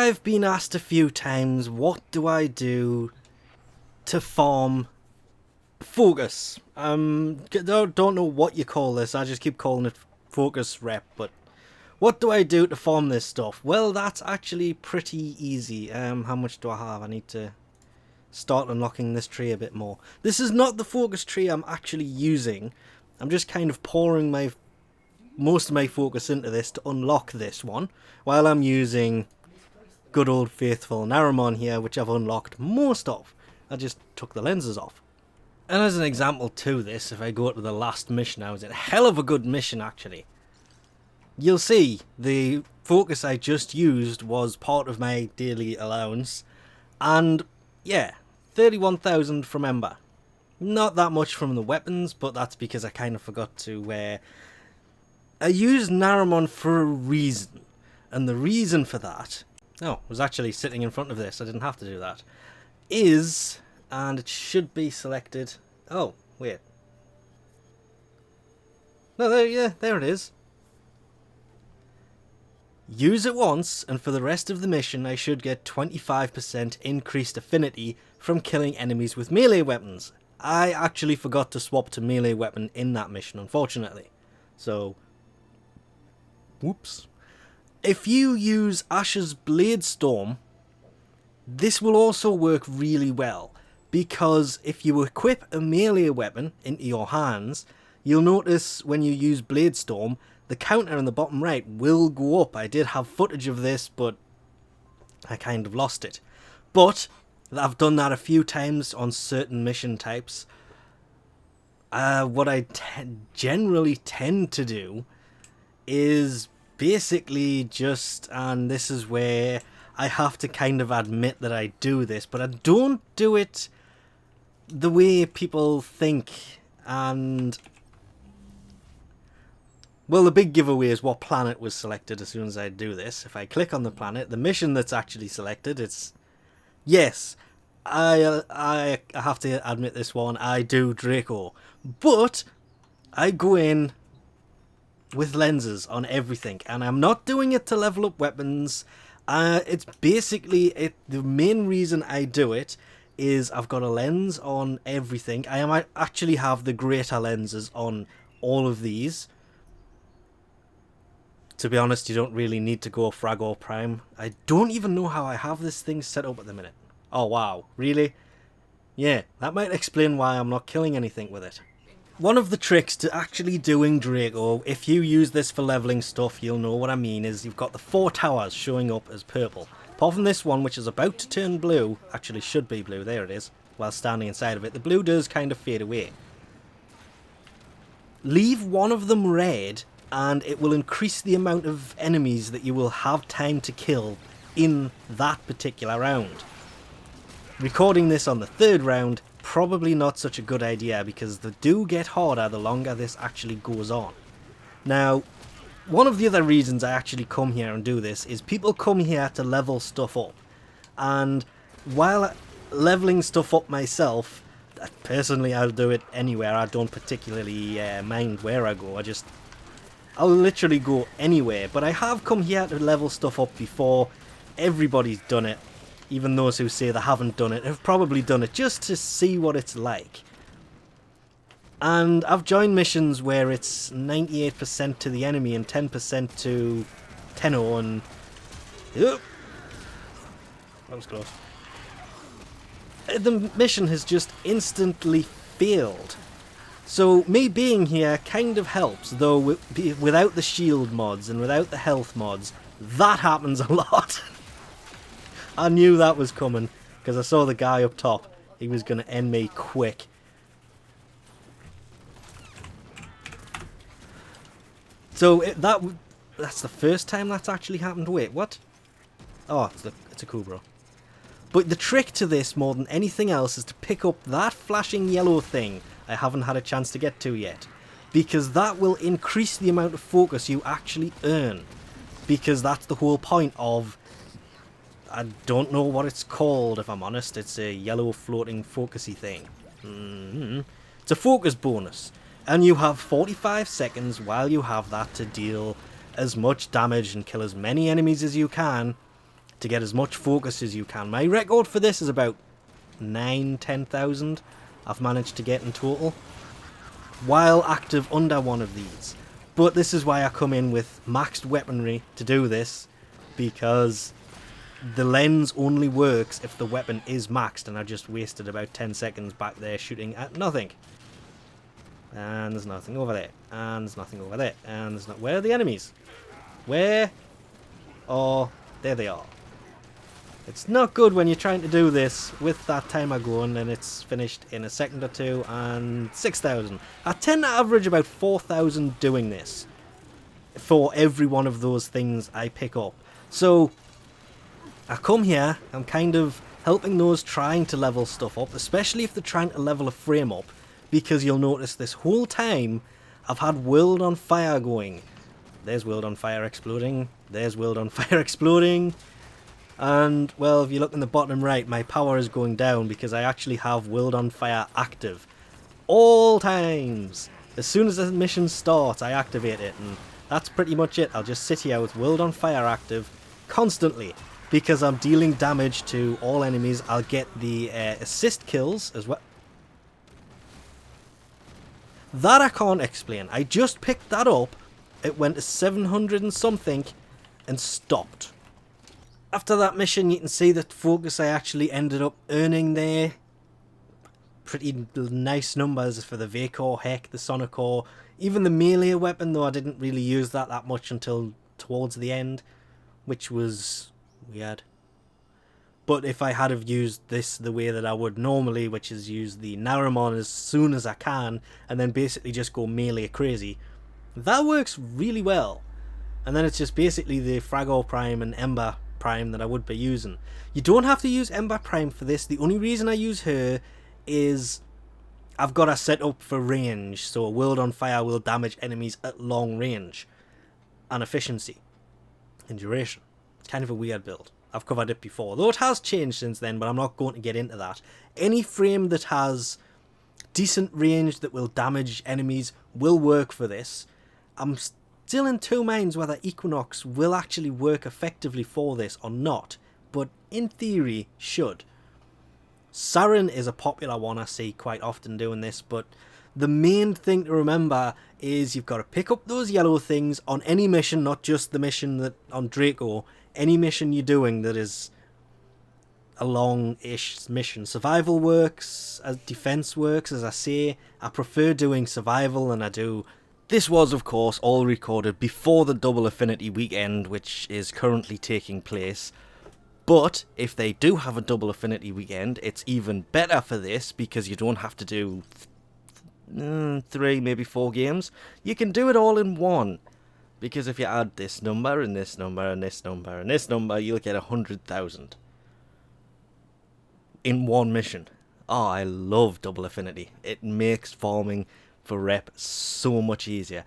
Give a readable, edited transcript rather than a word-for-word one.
I've been asked a few times, what do I do to farm focus? Don't know what you call this. I just keep calling it focus rep, but what do I do to farm this stuff? Well, that's actually pretty easy. How much do I have? I need to start unlocking this tree a bit more. This is not the focus tree I'm actually using. I'm just kind of pouring most of my focus into this to unlock this one, while I'm using good old faithful Naramon here, which I've unlocked most of. I just took the lenses off. And as an example to this, if I go to the last mission, I was in a hell of a good mission actually. You'll see the focus I just used was part of my daily allowance, and yeah, 31,000 from Ember. Not that much from the weapons, but that's because I kind of forgot to I used Naramon for a reason, and the reason for that, oh, was actually sitting in front of this, I didn't have to do that, is, and it should be selected, oh, wait. No, there it is. Use it once, and for the rest of the mission I should get 25% increased affinity from killing enemies with melee weapons. I actually forgot to swap to melee weapon in that mission, unfortunately. So, whoops. If you use Ash's Blade Storm, this will also work really well, because if you equip a melee weapon into your hands, you'll notice when you use Blade Storm, the counter in the bottom right will go up. I did have footage of this, but I kind of lost it. But I've done that a few times on certain mission types. What I generally tend to do is basically just, and this is where I have to kind of admit that I do this, but I don't do it the way people think. And well, the big giveaway is what planet was selected as soon as I do this. If I click on the planet, the mission that's actually selected, it's, yes, I have to admit this one, I do Draco. But I go in with lenses on everything, and I'm not doing it to level up weapons. It's basically, the main reason I do it is I've got a lens on everything. I actually have the greater lenses on all of these. To be honest, you don't really need to go Frag or Prime. I don't even know how I have this thing set up at the minute. Oh wow, really? Yeah, that might explain why I'm not killing anything with it. One of the tricks to actually doing Draco, if you use this for leveling stuff, you'll know what I mean, is you've got the 4 towers showing up as purple. Apart from this one, which is about to turn blue, actually should be blue, there it is, while standing inside of it, the blue does kind of fade away. Leave one of them red, and it will increase the amount of enemies that you will have time to kill in that particular round. Recording this on the 3rd round, probably not such a good idea, because they do get harder the longer this actually goes on. Now, one of the other reasons I actually come here and do this is people come here to level stuff up. And while leveling stuff up myself, personally I'll do it anywhere, I don't particularly mind where I go, I'll literally go anywhere, but I have come here to level stuff up before. Everybody's done it. Even those who say they haven't done it have probably done it just to see what it's like. And I've joined missions where it's 98% to the enemy and 10% to Tenno, and yep, that was close. The mission has just instantly failed. So me being here kind of helps, though without the shield mods and without the health mods, that happens a lot. I knew that was coming, because I saw the guy up top. He was going to end me quick. So that's the first time that's actually happened. Wait, what? Oh, it's a Kubro. But the trick to this, more than anything else, is to pick up that flashing yellow thing I haven't had a chance to get to yet, because that will increase the amount of focus you actually earn, because that's the whole point of, I don't know what it's called if I'm honest, it's a yellow floating focusy thing. It's a focus bonus, and you have 45 seconds while you have that to deal as much damage and kill as many enemies as you can to get as much focus as you can. My record for this is about 10,000 I've managed to get in total while active under one of these. But this is why I come in with maxed weaponry to do this, because the lens only works if the weapon is maxed, and I just wasted about 10 seconds back there shooting at nothing. And there's nothing over there, and there's nothing over there, and there's not. Where are the enemies? Where? Oh, there they are. It's not good when you're trying to do this with that timer going and it's finished in a second or two, and 6,000. I tend to average about 4,000 doing this for every one of those things I pick up. So I come here, I'm kind of helping those trying to level stuff up, especially if they're trying to level a frame up, because you'll notice this whole time I've had World on Fire going. There's World on Fire exploding, there's World on Fire exploding. And, well, if you look in the bottom right, my power is going down because I actually have World on Fire active. All times! As soon as the mission starts, I activate it, and that's pretty much it. I'll just sit here with World on Fire active constantly, because I'm dealing damage to all enemies. I'll get the assist kills as well. That I can't explain. I just picked that up, it went to 700 and something, and stopped. After that mission, you can see the focus I actually ended up earning there. Pretty nice numbers for the Vacor, Heck, the Sonicor, even the melee weapon, though I didn't really use that much until towards the end, which was weird. But if I had have used this the way that I would normally, which is use the Naramon as soon as I can, and then basically just go melee crazy, that works really well. And then it's just basically the Fragor Prime and Ember Prime that I would be using. You don't have to use Ember Prime for this. The only reason I use her is I've got her set up for range, so a World on Fire will damage enemies at long range and efficiency and duration. It's kind of a weird build. I've covered it before, though it has changed since then, but I'm not going to get into that. Any frame that has decent range that will damage enemies will work for this. I'm still in two minds whether Equinox will actually work effectively for this or not, but in theory should. Saren is a popular one I see quite often doing this, but the main thing to remember is you've got to pick up those yellow things on any mission, not just the mission that on Draco. Any mission you're doing that is a long-ish mission. Survival works, defense works, as I say. I prefer doing survival than I do. This was, of course, all recorded before the Double Affinity weekend, which is currently taking place. But if they do have a Double Affinity weekend, it's even better for this, because you don't have to do 3, maybe 4 games. You can do it all in one. Because if you add this number, and this number, and this number, and this number, you'll get 100,000. In one mission. Oh, I love Double Affinity. It makes farming for rep so much easier.